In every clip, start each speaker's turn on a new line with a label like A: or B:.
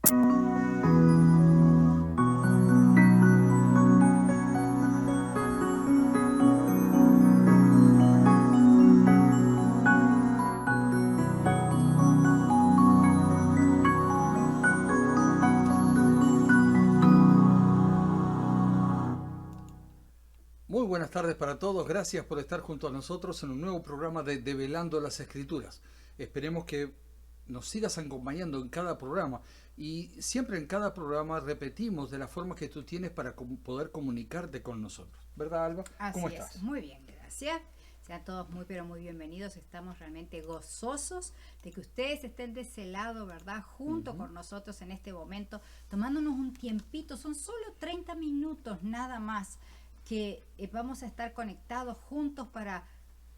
A: Muy buenas tardes para todos, gracias por estar junto a nosotros en un nuevo programa de Develando las Escrituras. Esperemos que nos sigas acompañando en cada programa y siempre en cada programa repetimos de la forma que tú tienes para poder comunicarte con nosotros. ¿Verdad, Alba? ¿Cómo
B: Así
A: estás?
B: es, muy bien, gracias. Sean todos muy pero muy bienvenidos. Estamos realmente gozosos de que ustedes estén de ese lado, ¿verdad? Junto con nosotros en este momento, tomándonos un tiempito. Son solo 30 minutos nada más que vamos a estar conectados juntos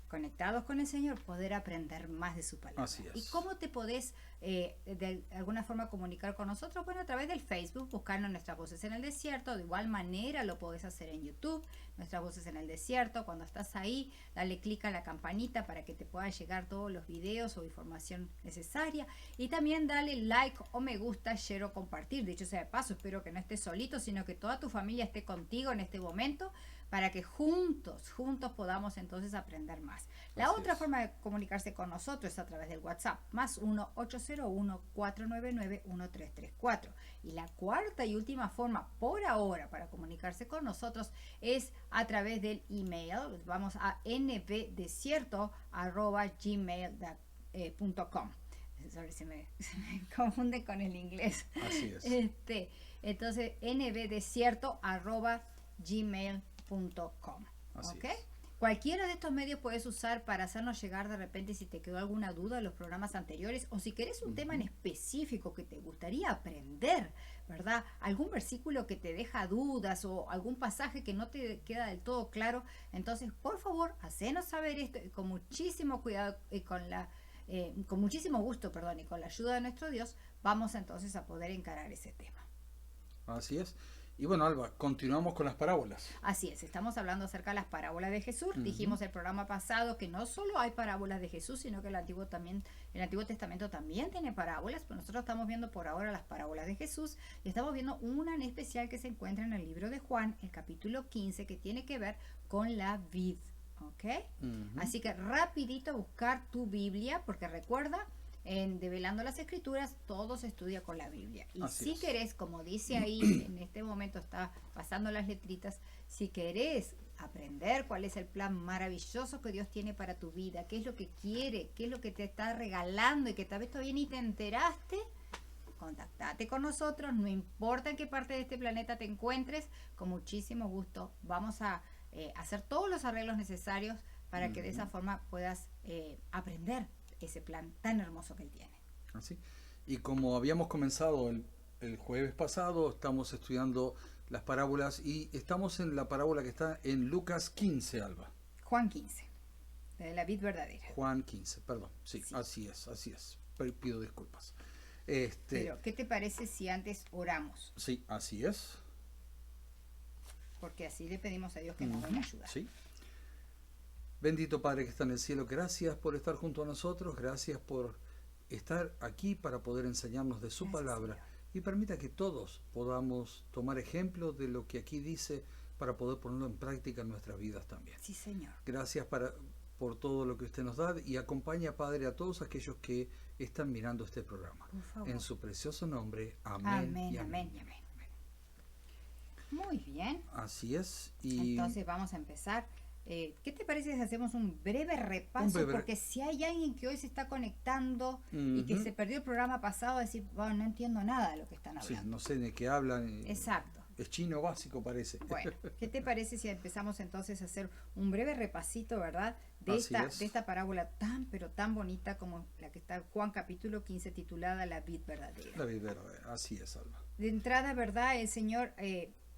B: conectados con el Señor, poder aprender más de su palabra.
A: Así es.
B: ¿Y cómo te podés de alguna forma comunicar con nosotros? Bueno, a través del Facebook, buscando Nuestras Voces en el Desierto. De igual manera lo podés hacer en YouTube, Nuestras Voces en el Desierto. Cuando estás ahí, dale clic a la campanita para que te puedan llegar todos los videos o información necesaria. Y también dale like o me gusta, share o compartir. Dicho sea de paso, espero que no estés solito, sino que toda tu familia esté contigo en este momento, para que juntos podamos entonces aprender más. La otra forma de comunicarse con nosotros es a través del WhatsApp, más 1-801-499-1334. Y la cuarta y última forma, por ahora, para comunicarse con nosotros es a través del email. Vamos a nbdesierto@gmail.com. Sorry, se me confunde con el inglés.
A: Así es.
B: Entonces, nbdesierto@gmail.com. ¿Okay? Cualquiera de estos medios puedes usar para hacernos llegar de repente si te quedó alguna duda de los programas anteriores, o si querés un tema en específico que te gustaría aprender, ¿verdad? Algún versículo que te deja dudas o algún pasaje que no te queda del todo claro. Entonces, por favor, hacenos saber esto y con muchísimo cuidado y con muchísimo gusto, y con la ayuda de nuestro Dios, vamos entonces a poder encarar ese tema.
A: Así es. Y bueno, Alba, continuamos con las parábolas.
B: Así es, estamos hablando acerca de las parábolas de Jesús. Dijimos el programa pasado que no solo hay parábolas de Jesús, sino que el Antiguo Testamento también tiene parábolas, pero nosotros estamos viendo por ahora las parábolas de Jesús y estamos viendo una en especial que se encuentra en el libro de Juan, el capítulo 15, que tiene que ver con la vid. ¿Ok? Así que rapidito buscar tu Biblia, porque recuerda, en Develando las Escrituras todo se estudia con la Biblia. Y si querés, como dice ahí, en este momento está pasando las letritas, si querés aprender cuál es el plan maravilloso que Dios tiene para tu vida, qué es lo que quiere, qué es lo que te está regalando y que tal vez todavía ni te enteraste, contactate con nosotros, no importa en qué parte de este planeta te encuentres, con muchísimo gusto vamos a hacer todos los arreglos necesarios para que de esa forma puedas aprender ese plan tan hermoso que él tiene.
A: Así. Y como habíamos comenzado el jueves pasado, estamos estudiando las parábolas y estamos en la parábola que está en Lucas 15, Alba.
B: Juan 15, de la vid verdadera.
A: Juan 15, perdón. Sí. Así es. Pido disculpas.
B: Pero, ¿qué te parece si antes oramos?
A: Sí, así es.
B: Porque así le pedimos a Dios que nos vaya a ayudar.
A: Sí. Bendito Padre que está en el cielo, gracias por estar junto a nosotros, gracias por estar aquí para poder enseñarnos de su palabra, y permita que todos podamos tomar ejemplo de lo que aquí dice para poder ponerlo en práctica en nuestras vidas también.
B: Sí, Señor.
A: Gracias por todo lo que usted nos da, y acompaña, Padre, a todos aquellos que están mirando este programa.
B: Por favor.
A: En su precioso nombre, amén.
B: Amén,
A: y amén.
B: amén, amén. Muy bien.
A: Así es. Y
B: entonces vamos a empezar. ¿Qué te parece si hacemos un breve repaso? Porque si hay alguien que hoy se está conectando y que se perdió el programa pasado, decir, bueno, no entiendo nada de lo que están hablando.
A: Sí, no sé de qué hablan.
B: Exacto.
A: Es chino básico, parece.
B: Bueno, ¿qué te parece si empezamos entonces a hacer un breve repasito, ¿verdad? De esta parábola tan, pero tan bonita como la que está en Juan capítulo 15, titulada La vid verdadera.
A: La vid verdadera, así es, Alba.
B: De entrada, ¿verdad? El Señor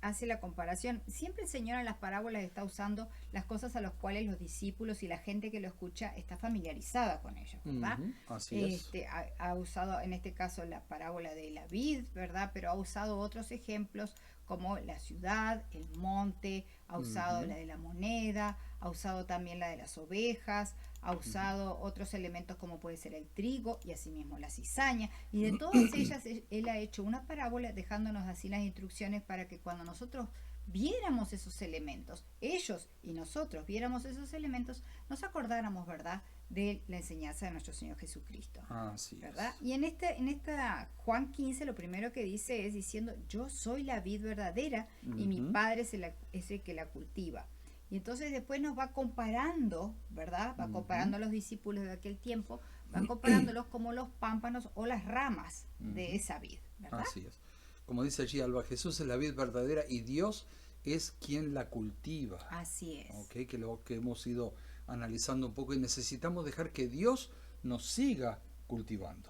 B: hace la comparación. Siempre el Señor en las parábolas está usando las cosas a las cuales los discípulos y la gente que lo escucha está familiarizada con ellas, ¿verdad?
A: Así es.
B: Ha usado en este caso la parábola de la vid, ¿verdad? Pero ha usado otros ejemplos como la ciudad, el monte, ha usado la de la moneda, ha usado también la de las ovejas, ha usado otros elementos como puede ser el trigo y asimismo la cizaña, y de todas ellas él ha hecho una parábola dejándonos así las instrucciones para que cuando nosotros viéramos esos elementos, ellos y nosotros viéramos esos elementos, nos acordáramos, ¿verdad?, de la enseñanza de nuestro Señor Jesucristo.
A: Así
B: ¿verdad?
A: es.
B: Y en esta Juan 15 lo primero que dice es diciendo, yo soy la vid verdadera y mi Padre es el que la cultiva. Y entonces después nos va comparando, ¿verdad? Va comparando a los discípulos de aquel tiempo, va comparándolos como los pámpanos o las ramas de esa vid, ¿verdad?
A: Así es. Como dice allí Alba, Jesús es la vid verdadera y Dios es quien la cultiva.
B: Así es.
A: ¿Okay? Que lo que hemos ido analizando un poco, y necesitamos dejar que Dios nos siga cultivando.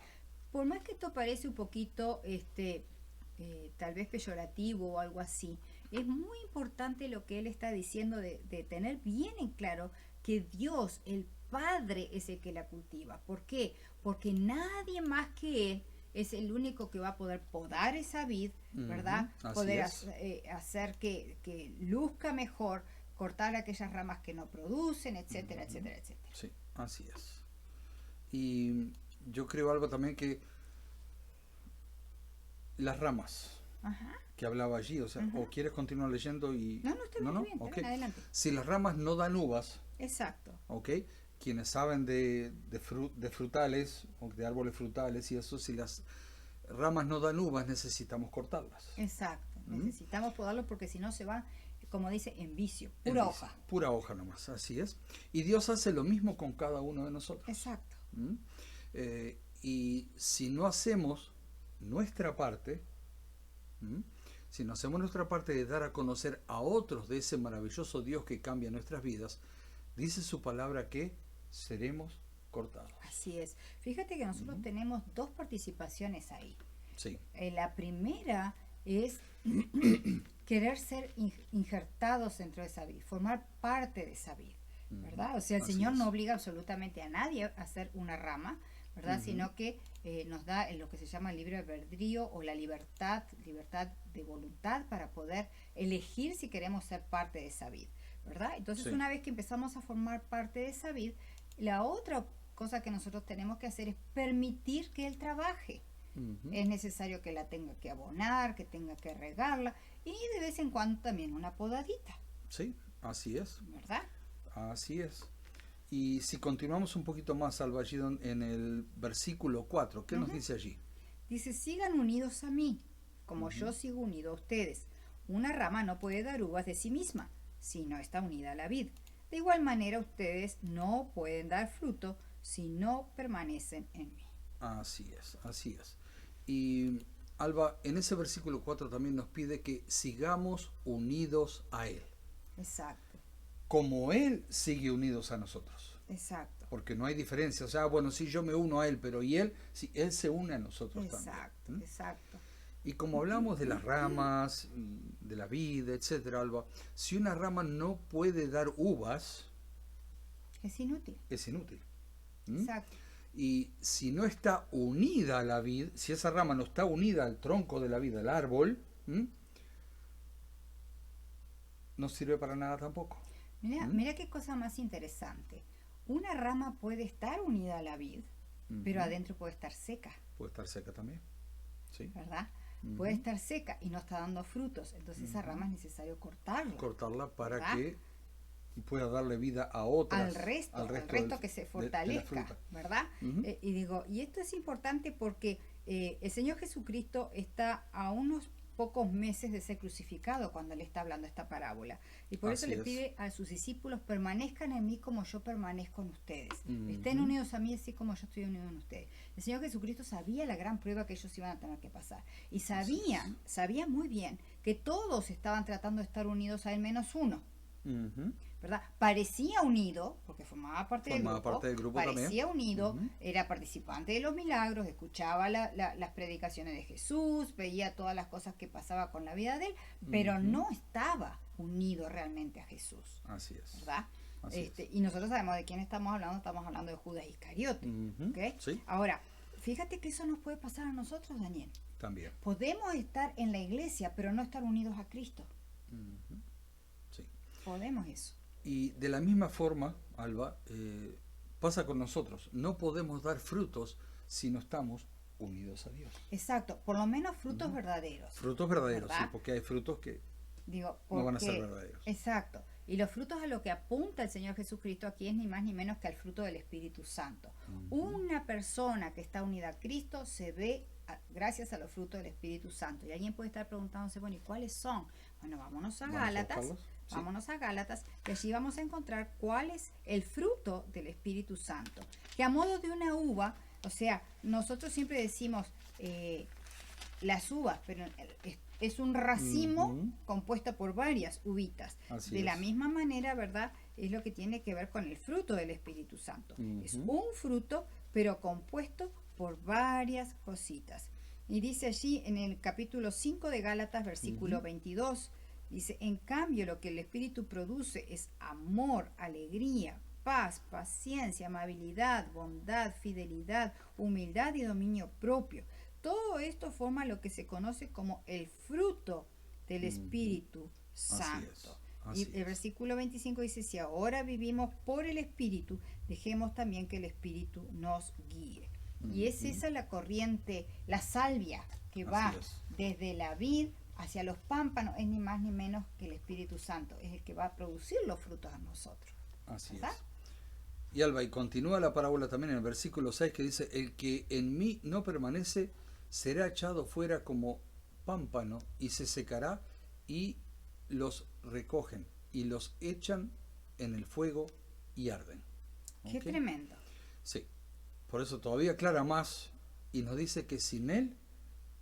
B: Por más que esto parece un poquito tal vez peyorativo o algo así, es muy importante lo que él está diciendo de tener bien en claro que Dios, el Padre, es el que la cultiva. ¿Por qué? Porque nadie más que él es el único que va a poder podar esa vid, ¿verdad? Poder hacer que luzca mejor, cortar aquellas ramas que no producen, etcétera, etcétera, etcétera.
A: Sí, así es. Y yo creo algo también que las ramas que hablaba allí, o sea, o quieres continuar leyendo y...
B: No, está muy bien,
A: okay.
B: Adelante.
A: Si las ramas no dan uvas,
B: exacto,
A: ¿ok? Quienes saben de frutales, o de árboles frutales y eso, si las ramas no dan uvas, necesitamos cortarlas.
B: Exacto, necesitamos podarlos porque si no se van, como dice, en vicio, pura hoja.
A: Pura hoja nomás, así es. Y Dios hace lo mismo con cada uno de nosotros.
B: Exacto.
A: Y si no hacemos nuestra parte, si no hacemos nuestra parte de dar a conocer a otros de ese maravilloso Dios que cambia nuestras vidas, dice su palabra que seremos cortados.
B: Así es. Fíjate que nosotros tenemos dos participaciones ahí.
A: Sí.
B: La primera es querer ser injertados dentro de esa vid, formar parte de esa vid, ¿verdad? O sea, el Señor no obliga absolutamente a nadie a hacer una rama, ¿verdad? Sino que nos da lo que se llama el libre albedrío o la libertad de voluntad para poder elegir si queremos ser parte de esa vid, ¿verdad? Entonces, una vez que empezamos a formar parte de esa vid, la otra cosa que nosotros tenemos que hacer es permitir que Él trabaje. Es necesario que la tenga que abonar, que tenga que regarla y de vez en cuando también una podadita.
A: Sí, así es.
B: ¿Verdad?
A: Así es. Y si continuamos un poquito más, Alba, allí en el versículo 4, ¿qué nos dice allí?
B: Dice, sigan unidos a mí, como yo sigo unido a ustedes. Una rama no puede dar uvas de sí misma, si no está unida a la vid. De igual manera, ustedes no pueden dar fruto si no permanecen en mí.
A: Así es, así es. Y Alba, en ese versículo 4 también nos pide que sigamos unidos a Él.
B: Exacto.
A: Como Él sigue unidos a nosotros.
B: Exacto.
A: Porque no hay diferencia. O sea, bueno, sí, yo me uno a Él, pero ¿y Él? Sí, Él se une a nosotros también.
B: Exacto, exacto.
A: Y como hablamos de las ramas, de la vida, etcétera, Alba, si una rama no puede dar uvas,
B: es inútil.
A: Es inútil.
B: Exacto.
A: Y si no está unida a la vid, si esa rama no está unida al tronco de la vid, al árbol, no sirve para nada tampoco.
B: Mira qué cosa más interesante. Una rama puede estar unida a la vid, pero adentro puede estar seca.
A: Puede estar seca también. Sí.
B: ¿Verdad? Puede estar seca y no está dando frutos. Entonces esa rama es necesario cortarla.
A: Cortarla para que pueda darle vida a otras.
B: Al resto que se fortalezca, ¿verdad? Y esto es importante porque el Señor Jesucristo está a unos pocos meses de ser crucificado cuando le está hablando esta parábola. Y por eso le pide a sus discípulos, permanezcan en mí como yo permanezco en ustedes. Estén unidos a mí así como yo estoy unido en ustedes. El Señor Jesucristo sabía la gran prueba que ellos iban a tener que pasar. Y sabía muy bien que todos estaban tratando de estar unidos a él menos uno. ¿Verdad? Parecía unido, porque formaba parte del grupo, parecía unido, era participante de los milagros, escuchaba las predicaciones de Jesús, veía todas las cosas que pasaba con la vida de él, pero no estaba unido realmente a Jesús.
A: Así es.
B: ¿Verdad? Y nosotros sabemos de quién estamos hablando de Judas Iscariote. ¿Okay?
A: Sí.
B: Ahora, fíjate que eso nos puede pasar a nosotros, Daniel.
A: También.
B: Podemos estar en la iglesia, pero no estar unidos a Cristo.
A: Sí.
B: Podemos eso.
A: Y de la misma forma, Alba, pasa con nosotros. No podemos dar frutos si no estamos unidos a Dios.
B: Exacto, por lo menos frutos verdaderos.
A: Frutos verdaderos,
B: ¿verdad?
A: sí, porque hay frutos que
B: Digo,
A: no van a ser
B: porque-
A: verdaderos.
B: Exacto. Y los frutos a lo que apunta el Señor Jesucristo aquí es ni más ni menos que al fruto del Espíritu Santo. Una persona que está unida a Cristo se ve gracias a los frutos del Espíritu Santo. Y alguien puede estar preguntándose, bueno, ¿y cuáles son? Bueno, vámonos a
A: Vamos a
B: Gálatas.
A: buscarlos. Sí.
B: Vámonos a Gálatas, que allí vamos a encontrar cuál es el fruto del Espíritu Santo. Que a modo de una uva, o sea, nosotros siempre decimos las uvas, pero es un racimo
A: Ujú.
B: compuesto por varias uvitas.
A: Así
B: De la
A: es.
B: misma manera, ¿verdad? Es lo que tiene que ver con el fruto del Espíritu Santo. Es
A: Ujú.
B: un fruto, pero compuesto por varias cositas. Y dice allí en el capítulo 5 de Gálatas, versículo 22, dice, en cambio lo que el Espíritu produce es amor, alegría, paz, paciencia, amabilidad, bondad, fidelidad, humildad y dominio propio. Todo esto forma lo que se conoce como el fruto del Espíritu Santo.
A: Así
B: Y el
A: es.
B: versículo 25 dice, si ahora vivimos por el Espíritu, dejemos también que el Espíritu nos guíe. Y es esa la corriente, la salvia que va
A: Así es.
B: desde la vid hacia los pámpanos, es ni más ni menos que el Espíritu Santo, es el que va a producir los frutos a nosotros.
A: Así
B: ¿verdad?
A: es. Y Alba, y continúa la parábola también en el versículo 6 que dice, el que en mí no permanece será echado fuera como pámpano y se secará, y los recogen y los echan en el fuego y arden.
B: Qué
A: ¿Ok?
B: tremendo.
A: Sí, por eso todavía aclara más y nos dice que sin él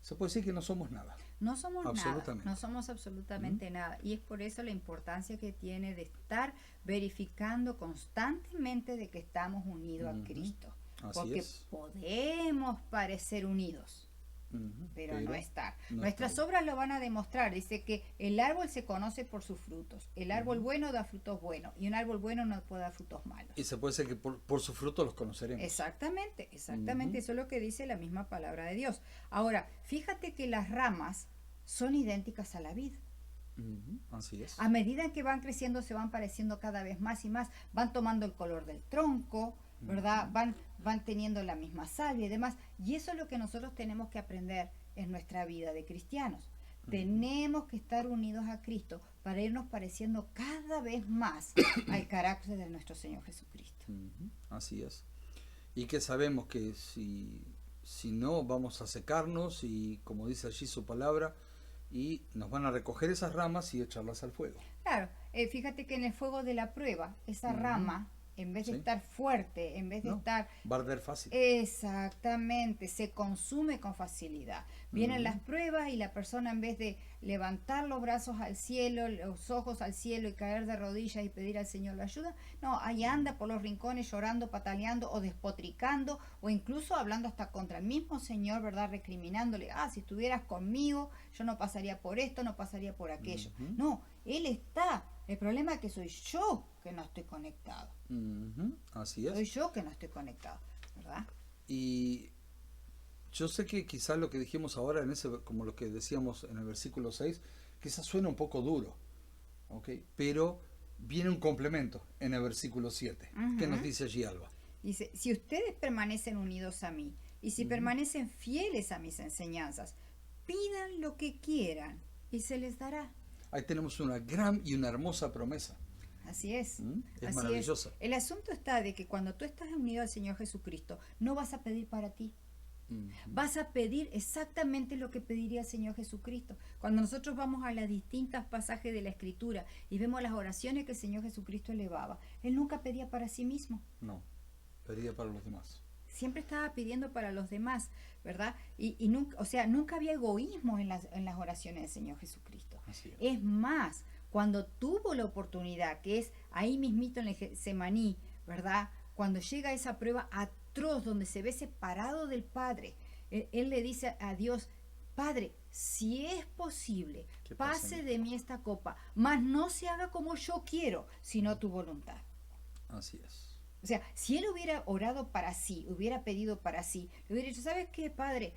A: se puede decir que no somos nada.
B: No somos nada,
A: Absolutamente.
B: no somos absolutamente nada. Y es por eso la importancia que tiene de estar verificando constantemente de que estamos unidos a Cristo.
A: Así
B: Porque
A: es.
B: podemos parecer unidos,
A: Ujú,
B: pero no estar.
A: no
B: Nuestras
A: estar.
B: obras lo van a demostrar. Dice que el árbol se conoce por sus frutos. El árbol bueno da frutos buenos y un árbol bueno no puede dar frutos malos.
A: Y se puede decir que por su fruto los conoceremos.
B: Exactamente, exactamente.
A: Ujú.
B: Eso es lo que dice la misma palabra de Dios. Ahora, fíjate que las ramas son idénticas a la vid.
A: Ujú, así es.
B: A medida en que van creciendo, se van pareciendo cada vez más y más, van tomando el color del tronco, ¿verdad? Van teniendo la misma savia y demás. Y eso es lo que nosotros tenemos que aprender en nuestra vida de cristianos. Tenemos que estar unidos a Cristo para irnos pareciendo cada vez más al carácter de nuestro Señor Jesucristo.
A: Ujú, así es. Y que sabemos que si no vamos a secarnos y como dice allí su palabra, y nos van a recoger esas ramas y echarlas al fuego.
B: Claro, fíjate que en el fuego de la prueba, esa rama, en vez de
A: Sí.
B: estar fuerte, en vez de
A: ¿No?
B: estar
A: Va a arder fácil.
B: exactamente, se consume con facilidad. Vienen las pruebas y la persona en vez de levantar los brazos al cielo, los ojos al cielo y caer de rodillas y pedir al Señor la ayuda, no, ahí anda por los rincones llorando, pataleando o despotricando o incluso hablando hasta contra el mismo Señor, ¿verdad? Recriminándole, si estuvieras conmigo, yo no pasaría por esto, no pasaría por aquello. No, Él está. El problema es que soy yo que no estoy conectado.
A: Ujú, así es.
B: Soy yo que no estoy conectado, ¿verdad?
A: Y yo sé que quizás lo que dijimos ahora, como lo que decíamos en el versículo 6, quizás suena un poco duro, ¿ok? Pero viene un complemento en el versículo 7, que nos dice allí Alba.
B: Dice, si ustedes permanecen unidos a mí y si permanecen fieles a mis enseñanzas, pidan lo que quieran y se les dará.
A: Ahí tenemos una gran y una hermosa promesa.
B: Así es.
A: Es
B: Así
A: maravillosa.
B: El asunto está de que cuando tú estás unido al Señor Jesucristo, no vas a pedir para ti. Vas a pedir exactamente lo que pediría el Señor Jesucristo. Cuando nosotros vamos a los distintos pasajes de la Escritura y vemos las oraciones que el Señor Jesucristo elevaba, Él nunca pedía para sí mismo.
A: No, pedía para los demás.
B: Siempre estaba pidiendo para los demás, ¿verdad? Y nunca, o sea, nunca había egoísmo en las oraciones del Señor Jesucristo.
A: Así es.
B: Es más, cuando tuvo la oportunidad, que es ahí mismito en el Getsemaní, ¿verdad? Cuando llega esa prueba atroz donde se ve separado del Padre, él le dice a Dios, Padre, si es posible,
A: Que
B: pase de mí esta copa, mas no se haga como yo quiero, sino tu voluntad.
A: Así es.
B: O sea, si él hubiera orado para sí, hubiera pedido para sí, le hubiera dicho, ¿sabes qué, Padre?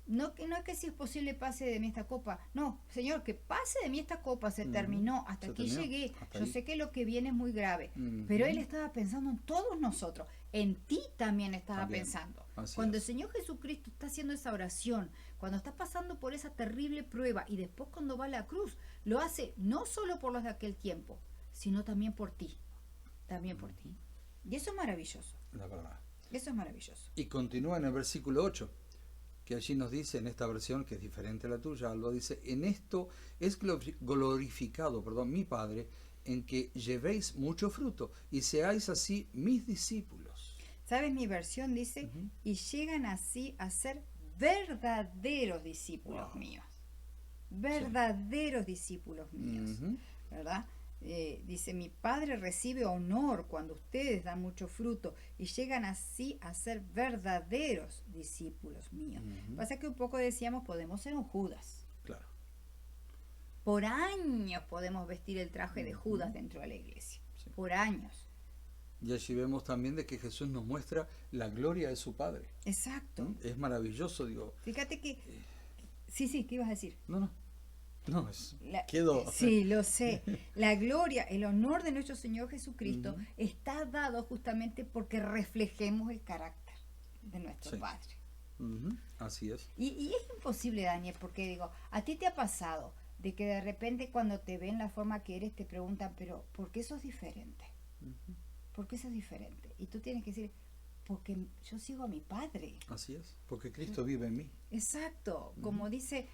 B: No que si es posible pase de mí esta copa. No, Señor, que pase de mí esta copa, se terminó, hasta
A: Se
B: aquí
A: terminó,
B: llegué.
A: hasta
B: Yo
A: ahí.
B: sé que lo que viene es muy grave,
A: Ujú.
B: pero Él estaba pensando en todos nosotros. En ti también estaba
A: También,
B: pensando.
A: así
B: Cuando
A: es.
B: el Señor Jesucristo está haciendo esa oración, cuando está pasando por esa terrible prueba y después cuando va a la cruz, lo hace no solo por los de aquel tiempo, sino también por ti. También por ti. Y eso es maravilloso.
A: La verdad.
B: Eso es maravilloso.
A: Y continúa en el versículo 8, que allí nos dice, en esta versión que es diferente a la tuya, Alba, dice, en esto es glorificado, mi Padre, en que llevéis mucho fruto y seáis así mis discípulos.
B: ¿Sabes? Mi versión dice,
A: Ujú.
B: y llegan así a ser verdaderos discípulos
A: Wow.
B: míos. Verdaderos discípulos míos.
A: Ujú.
B: ¿Verdad? Dice, mi Padre recibe honor cuando ustedes dan mucho fruto y llegan así a ser verdaderos discípulos míos.
A: Ujú.
B: Pasa que un poco decíamos, podemos ser un Judas.
A: Claro.
B: Por años podemos vestir el traje de
A: Ujú.
B: Judas dentro de la iglesia.
A: Sí.
B: Por años.
A: Y allí vemos también de que Jesús nos muestra la gloria de su Padre.
B: Exacto.
A: ¿Mm? Es maravilloso, digo.
B: Fíjate que... Sí, ¿qué ibas a decir?
A: No, quedó.
B: Sí, lo sé. La gloria, el honor de nuestro Señor Jesucristo
A: Ujú.
B: está dado justamente porque reflejemos el carácter de nuestro
A: Sí.
B: Padre.
A: Ujú. Así es.
B: Y es imposible, Daniel, porque digo, a ti te ha pasado de que de repente cuando te ven la forma que eres te preguntan, pero ¿por qué sos diferente?
A: Ujú.
B: ¿Por qué sos diferente? Y tú tienes que decir, porque yo sigo a mi Padre.
A: Así es. Porque Cristo vive en mí.
B: Exacto,
A: Ujú.
B: como dice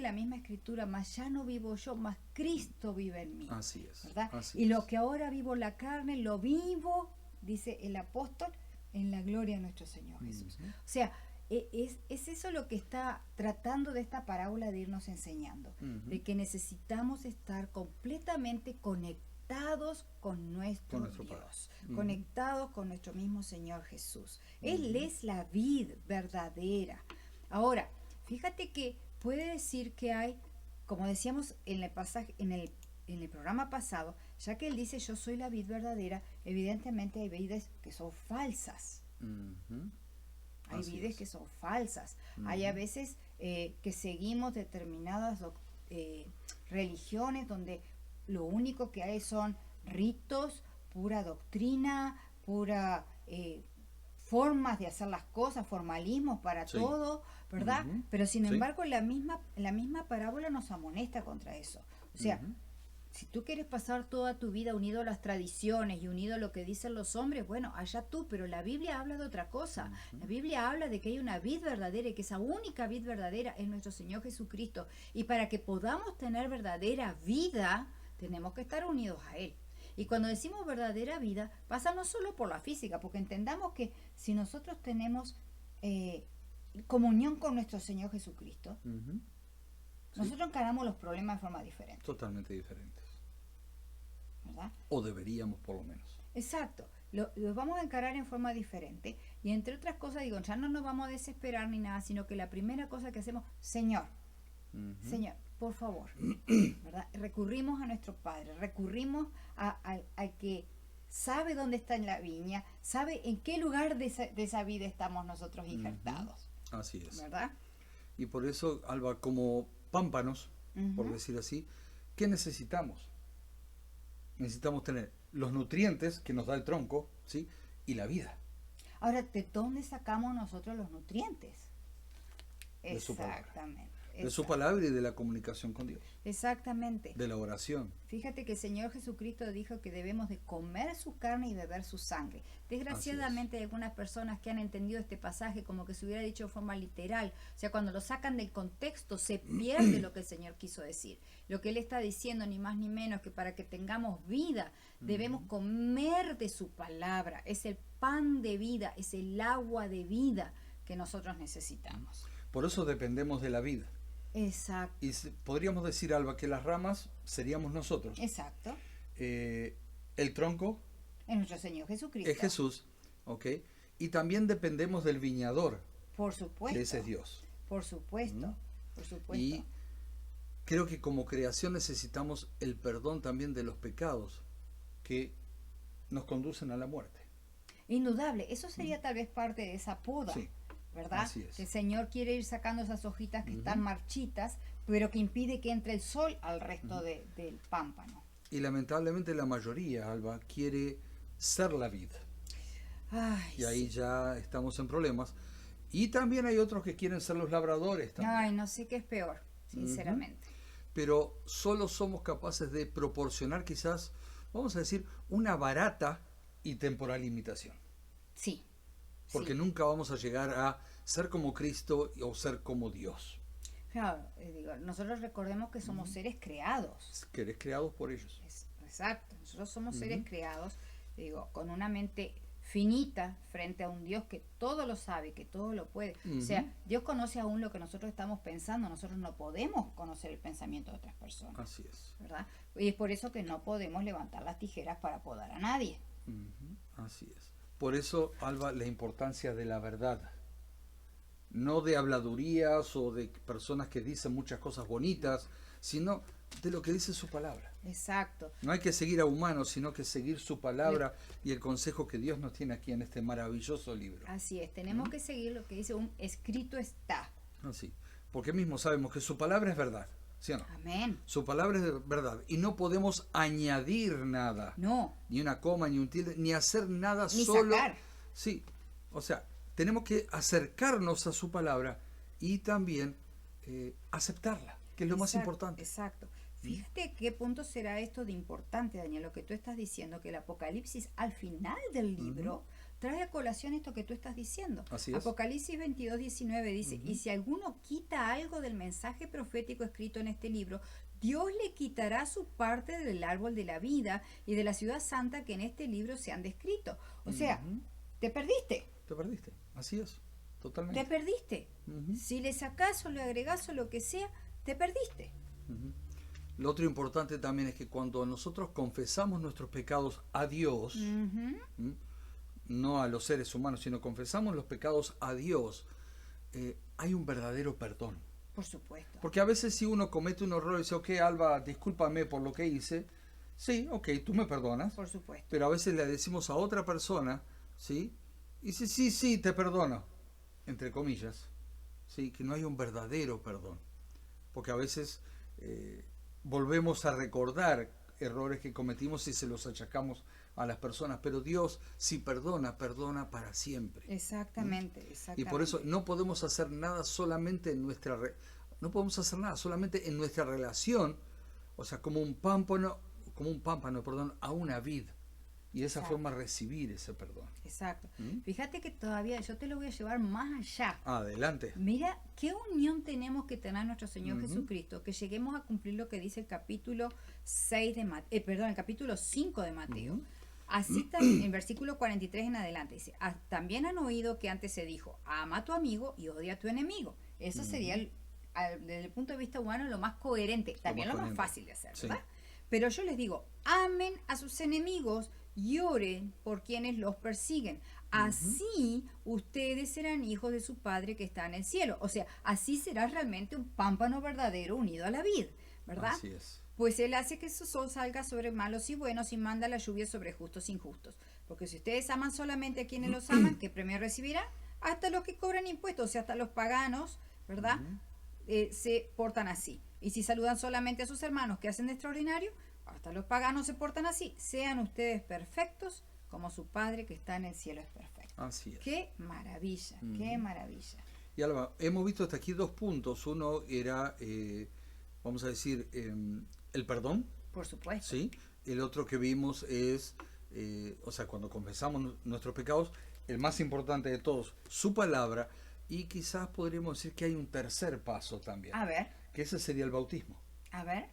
B: la misma escritura, más ya no vivo yo, más Cristo vive en mí.
A: Así es.
B: ¿Verdad?
A: Así
B: Y
A: es.
B: lo que ahora vivo en la carne, lo vivo, dice el apóstol, en la gloria de nuestro Señor Jesús.
A: Ujú.
B: O sea, es eso lo que está tratando de esta parábola de irnos enseñando,
A: Ujú.
B: de que necesitamos estar completamente conectados con nuestro,
A: Con nuestro
B: Dios,
A: Padre. Ujú.
B: conectados con nuestro mismo Señor Jesús.
A: Ujú.
B: Él es la vid verdadera. Ahora, fíjate que puede decir que hay, como decíamos en el pasaje, en el programa pasado, ya que él dice yo soy la vid verdadera, evidentemente hay vides que son falsas.
A: Ujú.
B: Hay
A: Así
B: vides
A: es.
B: que son falsas. Hay a
A: Ujú.
B: veces que seguimos determinadas religiones donde lo único que hay son ritos, pura doctrina, pura formas de hacer las cosas, formalismos para
A: Sí.
B: todo, ¿verdad?
A: Ujú.
B: Pero sin
A: Sí.
B: embargo la misma parábola nos amonesta contra eso. O sea,
A: Ujú.
B: si tú quieres pasar toda tu vida unido a las tradiciones y unido a lo que dicen los hombres, bueno, allá tú, pero la Biblia habla de otra cosa.
A: Ujú.
B: La Biblia habla de que hay una vid verdadera y que esa única vid verdadera es nuestro Señor Jesucristo. Y para que podamos tener verdadera vida, tenemos que estar unidos a Él. Y cuando decimos verdadera vida, pasa no solo por la física, porque entendamos que si nosotros tenemos comunión con nuestro Señor Jesucristo,
A: Ujú. Sí.
B: nosotros encaramos los problemas de forma diferente,
A: Totalmente diferentes.
B: ¿verdad?
A: O deberíamos, por lo menos.
B: Exacto, lo vamos a encarar en forma diferente y entre otras cosas digo, ya no nos vamos a desesperar ni nada, sino que la primera cosa que hacemos, Señor,
A: Ujú.
B: Señor, por favor, ¿verdad? Recurrimos a nuestro Padre, recurrimos al que sabe dónde está en la viña, sabe en qué lugar de esa vida estamos nosotros injertados,
A: Así es.
B: ¿verdad?
A: Y por eso, Alba, como pámpanos, por
B: Ujú.
A: decir así, ¿qué necesitamos? Necesitamos tener los nutrientes que nos da el tronco, ¿sí? Y la vida.
B: Ahora, ¿de dónde sacamos nosotros los nutrientes?
A: De su palabra.
B: Exactamente.
A: De su palabra y de la comunicación con Dios.
B: Exactamente.
A: De la oración.
B: Fíjate que el Señor Jesucristo dijo que debemos de comer su carne y beber su sangre. Desgraciadamente hay algunas personas que han entendido este pasaje como que se hubiera dicho de forma literal. O sea, cuando lo sacan del contexto se pierde lo que el Señor quiso decir. Lo que Él está diciendo ni más ni menos que para que tengamos vida debemos comer de su palabra. Es el pan de vida, es el agua de vida que nosotros necesitamos.
A: Por eso dependemos de la vida.
B: Exacto.
A: Y podríamos decir, Alba, que las ramas seríamos nosotros.
B: Exacto.
A: El tronco
B: Es nuestro Señor Jesucristo.
A: es Jesús, ¿ok? Y también dependemos del viñador,
B: Por supuesto.
A: que ese es Dios.
B: Por supuesto. Por supuesto.
A: Y creo que como creación necesitamos el perdón también de los pecados que nos conducen a la muerte.
B: Indudable. Eso sería tal vez parte de esa poda.
A: Sí.
B: ¿verdad?
A: Así es.
B: Que el Señor quiere ir sacando esas hojitas que están marchitas, pero que impide que entre el sol al resto del pámpano.
A: Y lamentablemente la mayoría, Alba, quiere ser la vid.
B: Ay,
A: Y ahí
B: sí.
A: ya estamos en problemas. Y también hay otros que quieren ser los labradores también.
B: Ay, no sé qué es peor, sinceramente.
A: Pero solo somos capaces de proporcionar quizás, vamos a decir, una barata y temporal imitación.
B: Sí.
A: Porque
B: sí.
A: nunca vamos a llegar a ser como Cristo o ser como Dios.
B: Claro, digo, nosotros recordemos que somos seres creados.
A: Que eres creados por ellos.
B: Exacto, nosotros somos seres creados, digo, con una mente finita frente a un Dios que todo lo sabe, que todo lo puede. O sea, Dios conoce aún lo que nosotros estamos pensando, nosotros no podemos conocer el pensamiento de otras personas.
A: Así es.
B: ¿Verdad? Y es por eso que no podemos levantar las tijeras para podar a nadie.
A: Así es. Por eso, Alba, la importancia de la verdad. No de habladurías o de personas que dicen muchas cosas bonitas, sino de lo que dice su palabra.
B: Exacto.
A: No hay que seguir a humanos, sino que seguir su palabra y el consejo que Dios nos tiene aquí en este maravilloso libro.
B: Así es, tenemos que seguir lo que dice un escrito está.
A: Así. Porque mismo sabemos que su palabra es verdad, ¿sí o no?
B: Amén.
A: Su palabra es verdad y no podemos añadir nada.
B: No.
A: Ni una coma, ni un tilde, ni hacer nada
B: Ni
A: solo.
B: sacar.
A: Sí, o sea, tenemos que acercarnos a su palabra y también aceptarla, que es lo más importante.
B: Exacto. Fíjate qué punto será esto de importante, Daniel, lo que tú estás diciendo, que el Apocalipsis al final del libro trae a colación esto que tú estás diciendo.
A: Así es.
B: Apocalipsis 22:19 dice, y si alguno quita algo del mensaje profético escrito en este libro, Dios le quitará su parte del árbol de la vida y de la ciudad santa que en este libro se han descrito. O sea, te perdiste.
A: Te perdiste, así es, totalmente.
B: Te perdiste. Si le sacás o le agregás o lo que sea, te perdiste.
A: Lo otro importante también es que cuando nosotros confesamos nuestros pecados a Dios, no a los seres humanos, sino confesamos los pecados a Dios, hay un verdadero perdón.
B: Por supuesto.
A: Porque a veces si uno comete un error y dice, ok, Alba, discúlpame por lo que hice, sí, ok, tú me perdonas.
B: Por supuesto.
A: Pero a veces le decimos a otra persona, ¿sí? Y dice, sí, te perdono, entre comillas, ¿sí? Que no hay un verdadero perdón. Porque a veces volvemos a recordar errores que cometimos y se los achacamos a las personas. Pero Dios, si perdona, perdona para siempre.
B: Exactamente.
A: Y por eso no podemos hacer nada solamente en nuestra solamente en nuestra relación, o sea, como un pámpano, a una vid. Y de esa forma recibir ese perdón.
B: Exacto. Fíjate que todavía yo te lo voy a llevar más allá.
A: Adelante.
B: Mira qué unión tenemos que tener nuestro Señor Jesucristo, que lleguemos a cumplir lo que dice el capítulo 6 de el capítulo 5 de Mateo. Así también, en versículo 43 en adelante, dice, también han oído que antes se dijo, ama a tu amigo y odia a tu enemigo. Eso sería, desde el punto de vista humano, lo más coherente, también lo más fácil de hacer, ¿verdad? Sí. Pero yo les digo, amen a sus enemigos y oren por quienes los persiguen. Así ustedes serán hijos de su Padre que está en el cielo. O sea, así será realmente un pámpano verdadero unido a la vid, ¿verdad?
A: Así es.
B: Pues Él hace que su sol salga sobre malos y buenos y manda la lluvia sobre justos e injustos. Porque si ustedes aman solamente a quienes los aman, ¿qué premio recibirán? Hasta los que cobran impuestos, o sea, hasta los paganos, ¿verdad? Se portan así. Y si saludan solamente a sus hermanos que hacen de extraordinario, hasta los paganos se portan así. Sean ustedes perfectos como su Padre que está en el cielo es perfecto.
A: Así es.
B: Qué maravilla, qué maravilla.
A: Y Alba, hemos visto hasta aquí dos puntos. Uno era, vamos a decir, el perdón.
B: Por supuesto.
A: Sí. El otro que vimos es, o sea, cuando confesamos nuestros pecados, el más importante de todos, su palabra. Y quizás podríamos decir que hay un tercer paso también.
B: A ver.
A: Que ese sería el bautismo.
B: A ver.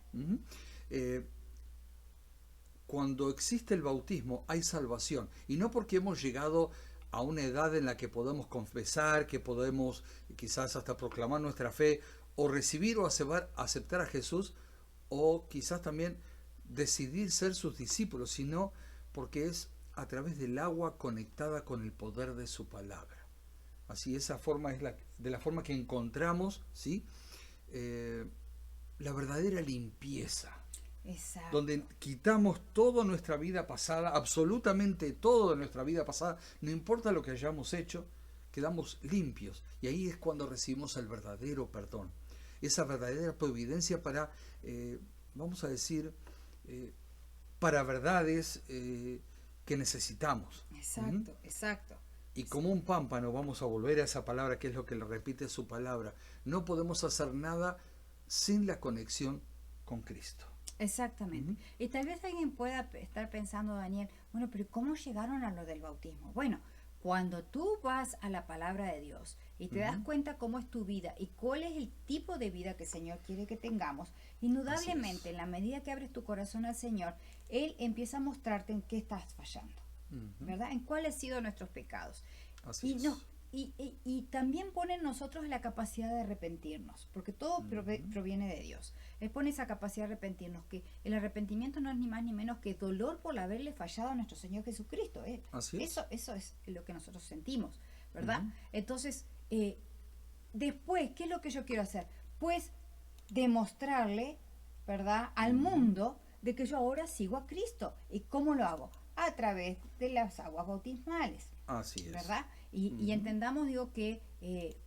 A: Cuando existe el bautismo hay salvación. Y no porque hemos llegado a una edad en la que podemos confesar, que podemos quizás hasta proclamar nuestra fe, o recibir o aceptar a Jesús, o quizás también decidir ser sus discípulos, sino porque es a través del agua conectada con el poder de su palabra. Así, esa forma es de la forma que encontramos, ¿sí? La verdadera limpieza.
B: Exacto.
A: Donde quitamos toda nuestra vida pasada, absolutamente todo de nuestra vida pasada, no importa lo que hayamos hecho, quedamos limpios. Y ahí es cuando recibimos el verdadero perdón. Esa verdadera providencia para, vamos a decir, para verdades que necesitamos.
B: Exacto, exacto.
A: Y como un pámpano, vamos a volver a esa palabra que es lo que le repite su palabra, no podemos hacer nada sin la conexión con Cristo.
B: Exactamente. Y tal vez alguien pueda estar pensando, Daniel, bueno, pero ¿cómo llegaron a lo del bautismo? Bueno, cuando tú vas a la palabra de Dios y te das cuenta cómo es tu vida y cuál es el tipo de vida que el Señor quiere que tengamos, indudablemente en la medida que abres tu corazón al Señor, Él empieza a mostrarte en qué estás fallando, ¿verdad? En cuáles han sido nuestros pecados.
A: Así es.
B: Y también pone en nosotros la capacidad de arrepentirnos, porque todo proviene de Dios. Él pone esa capacidad de arrepentirnos, que el arrepentimiento no es ni más ni menos que dolor por haberle fallado a nuestro Señor Jesucristo.
A: Así es.
B: Eso es lo que nosotros sentimos, ¿verdad? Entonces, después, ¿qué es lo que yo quiero hacer? Pues demostrarle, ¿verdad?, al mundo de que yo ahora sigo a Cristo. ¿Y cómo lo hago? A través de las aguas bautismales.
A: Así es.
B: ¿Verdad? Y entendamos, digo, que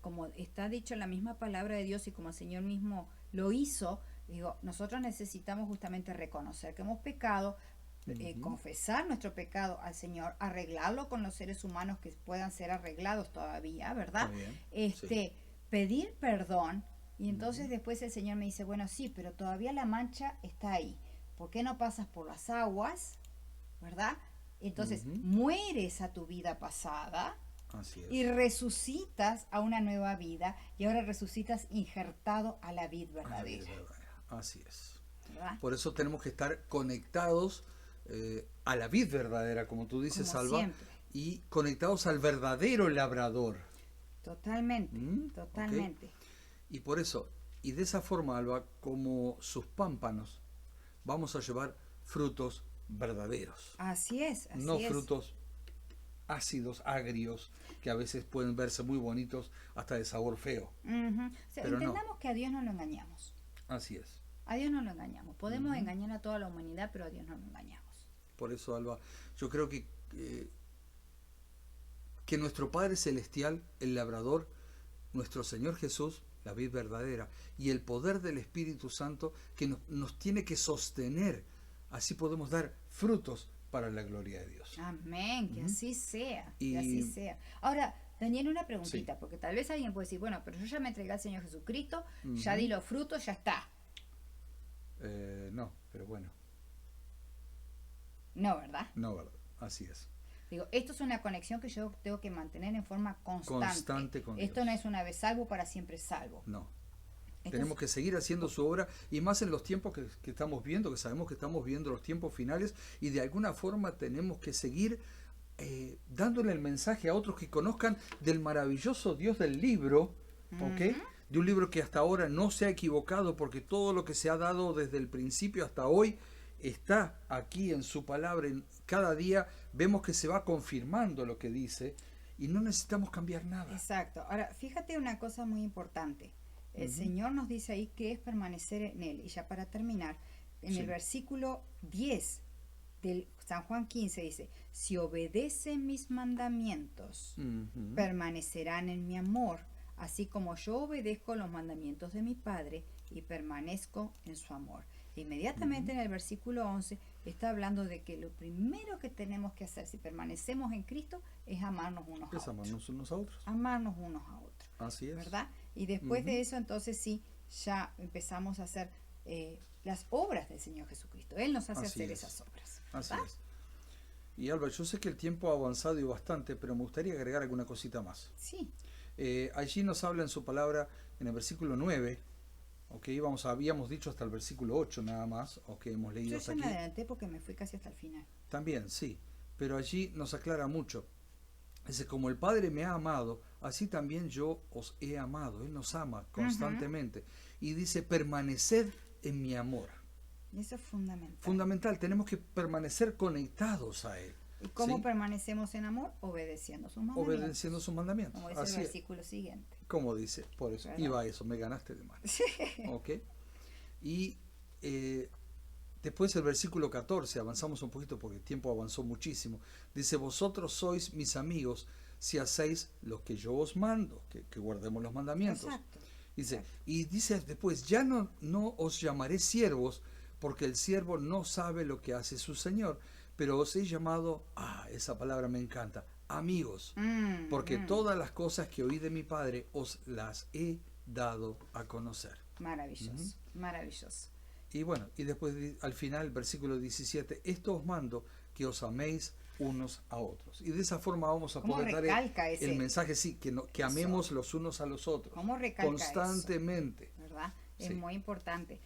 B: como está dicho en la misma palabra de Dios y como el Señor mismo lo hizo, digo, nosotros necesitamos justamente reconocer que hemos pecado, confesar nuestro pecado al Señor, arreglarlo con los seres humanos que puedan ser arreglados todavía, ¿verdad?
A: Sí.
B: Pedir perdón, y entonces después el Señor me dice, bueno, sí, pero todavía la mancha está ahí. ¿Por qué no pasas por las aguas? ¿Verdad? Entonces mueres a tu vida pasada.
A: Así es.
B: Y resucitas a una nueva vida, y ahora resucitas injertado a la vid verdadera.
A: Así es.
B: ¿Verdad?
A: Por eso tenemos que estar conectados a la vid verdadera, como tú dices,
B: Como
A: Alba,
B: siempre.
A: y conectados al verdadero labrador.
B: Totalmente, totalmente.
A: Okay. Y por eso, y de esa forma, Alba, como sus pámpanos, vamos a llevar frutos verdaderos.
B: Así es, así
A: no
B: es.
A: Frutos ácidos, agrios, que a veces pueden verse muy bonitos, hasta de sabor feo.
B: O sea,
A: Pero
B: entendamos que a Dios no lo engañamos.
A: Así es.
B: A Dios no lo engañamos. Podemos engañar a toda la humanidad, pero a Dios no lo engañamos.
A: Por eso, Alba, yo creo que nuestro Padre Celestial, el Labrador, nuestro Señor Jesús, la vid verdadera, y el poder del Espíritu Santo que nos tiene que sostener, así podemos dar frutos para la gloria de Dios.
B: Amén, que así sea,
A: Y-
B: que así sea. Ahora, Daniel, una preguntita,
A: Sí.
B: porque tal vez alguien puede decir, bueno, pero yo ya me entregué al Señor Jesucristo, ya di los frutos, ya está.
A: No, pero bueno,
B: No, ¿verdad?
A: no, ¿verdad? Así es.
B: Digo, esto es una conexión que yo tengo que mantener en forma constante.
A: Constante con
B: Esto
A: Dios.
B: no es una vez salvo, para siempre salvo.
A: No.
B: Esto
A: Tenemos
B: es-
A: que seguir haciendo su obra, y más en los tiempos que estamos viendo, que sabemos que estamos viendo los tiempos finales, y de alguna forma tenemos que seguir dándole el mensaje a otros que conozcan del maravilloso Dios del libro, ¿ok? De un libro que hasta ahora no se ha equivocado, porque todo lo que se ha dado desde el principio hasta hoy está aquí en su palabra. Cada día vemos que se va confirmando lo que dice, y no necesitamos cambiar nada.
B: Exacto. Ahora, fíjate una cosa muy importante. El Señor nos dice ahí que es permanecer en Él. Y ya para terminar, en
A: Sí.
B: el versículo 10 del San Juan 15 dice, si obedecen mis mandamientos,
A: Ujú.
B: permanecerán en mi amor, así como yo obedezco los mandamientos de mi Padre y permanezco en su amor. E inmediatamente en el versículo 11 está hablando de que lo primero que tenemos que hacer si permanecemos en Cristo es amarnos unos a
A: Es
B: otros.
A: amarnos unos a otros.
B: Amarnos unos a otros,
A: Así es.
B: ¿verdad? Y después de eso, entonces sí, ya empezamos a hacer las obras del Señor Jesucristo. Él nos hace
A: Así
B: hacer
A: es.
B: esas obras.
A: Así
B: ¿verdad?
A: es. Y Álvaro, yo sé que el tiempo ha avanzado y bastante, pero me gustaría agregar alguna cosita más.
B: Sí,
A: Allí nos habla en su palabra, en el versículo 9, habíamos dicho hasta el versículo 8 nada más, hemos leído
B: yo
A: hasta
B: ya me
A: aquí.
B: adelanté porque me fui casi hasta el final.
A: También, sí, pero allí nos aclara mucho. Dice, como el Padre me ha amado, así también yo os he amado. Él nos ama constantemente. Y dice, permaneced en mi amor.
B: Y eso es fundamental.
A: Fundamental, tenemos que permanecer conectados a Él.
B: ¿Y cómo
A: ¿sí?
B: permanecemos en amor? Obedeciendo sus mandamientos.
A: Obedeciendo sus mandamientos.
B: Como dice
A: Así
B: el
A: es.
B: versículo siguiente.
A: Como dice, por eso,
B: ¿verdad?
A: iba a eso, me ganaste de mano. ¿Ok? Y después el versículo 14, avanzamos un poquito porque el tiempo avanzó muchísimo. Dice, vosotros sois mis amigos si hacéis lo que yo os mando, que guardemos los mandamientos.
B: Exacto.
A: Dice, y dice después, ya no os llamaré siervos, porque el siervo no sabe lo que hace su señor, pero os he llamado, esa palabra me encanta, amigos, porque todas las cosas que oí de mi Padre os las he dado a conocer.
B: Maravilloso, maravilloso.
A: Y bueno, y después al final, versículo 17, esto os mando, que os améis unos a otros. Y de esa forma vamos a poder dar el mensaje, sí, que amemos los unos a los otros.
B: ¿Cómo recalca
A: constantemente.
B: Eso? ¿Verdad?
A: Sí.
B: Es muy importante.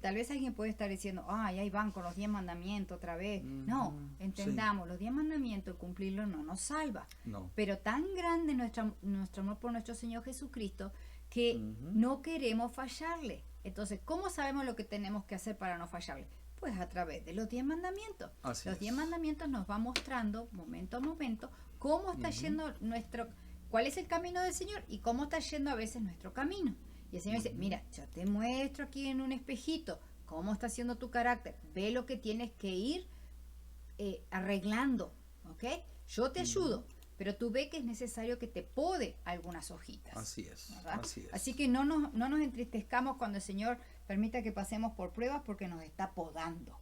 B: Tal vez alguien puede estar diciendo, ahí van con los 10 mandamientos otra vez. No, entendamos, los 10 mandamientos, cumplirlos no nos salva.
A: No.
B: Pero tan grande nuestro amor por nuestro Señor Jesucristo que no queremos fallarle. Entonces, ¿cómo sabemos lo que tenemos que hacer para no fallarle? Pues a través de los 10 mandamientos. Los 10 mandamientos nos van mostrando momento a momento cómo está yendo cuál es el camino del Señor y cómo está yendo a veces nuestro camino. Y el Señor dice, mira, yo te muestro aquí en un espejito cómo está haciendo tu carácter. Ve lo que tienes que ir arreglando, ¿ok? Yo te ayudo, pero tú ve que es necesario que te pode algunas hojitas.
A: Así es,
B: ¿verdad?
A: así es.
B: Así que no nos entristezcamos cuando el Señor permita que pasemos por pruebas porque nos está podando.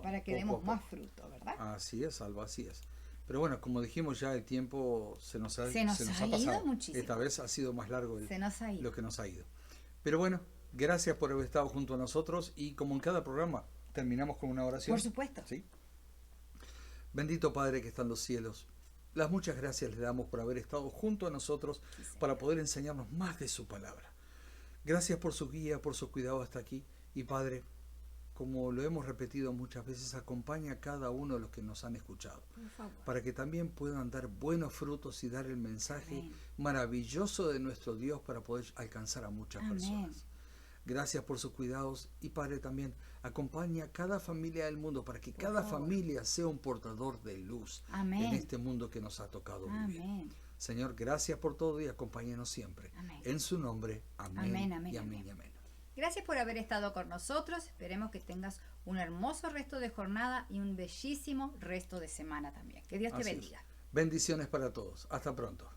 B: Para que demos más fruto, ¿verdad?
A: Así es, Alba, así es. Pero bueno, como dijimos ya, el tiempo se nos ha
B: pasado ido muchísimo.
A: Esta vez ha sido más largo lo que nos ha ido. Pero bueno, gracias por haber estado junto a nosotros y como en cada programa, terminamos con una oración.
B: Por supuesto.
A: ¿Sí? Bendito Padre que está en los cielos, las muchas gracias le damos por haber estado junto a nosotros para poder enseñarnos más de su palabra. Gracias por su guía, por su cuidado hasta aquí. Y Padre, como lo hemos repetido muchas veces, acompaña a cada uno de los que nos han escuchado, para que también puedan dar buenos frutos y dar el mensaje maravilloso de nuestro Dios para poder alcanzar a muchas personas. Gracias por sus cuidados y Padre también acompaña a cada familia del mundo para que cada familia sea un portador de luz en este mundo que nos ha tocado vivir. Señor, gracias por todo y acompáñanos siempre. En su nombre, amén, y amén.
B: Gracias por haber estado con nosotros. Esperemos que tengas un hermoso resto de jornada y un bellísimo resto de semana también. Que Dios te bendiga.
A: Bendiciones para todos. Hasta pronto.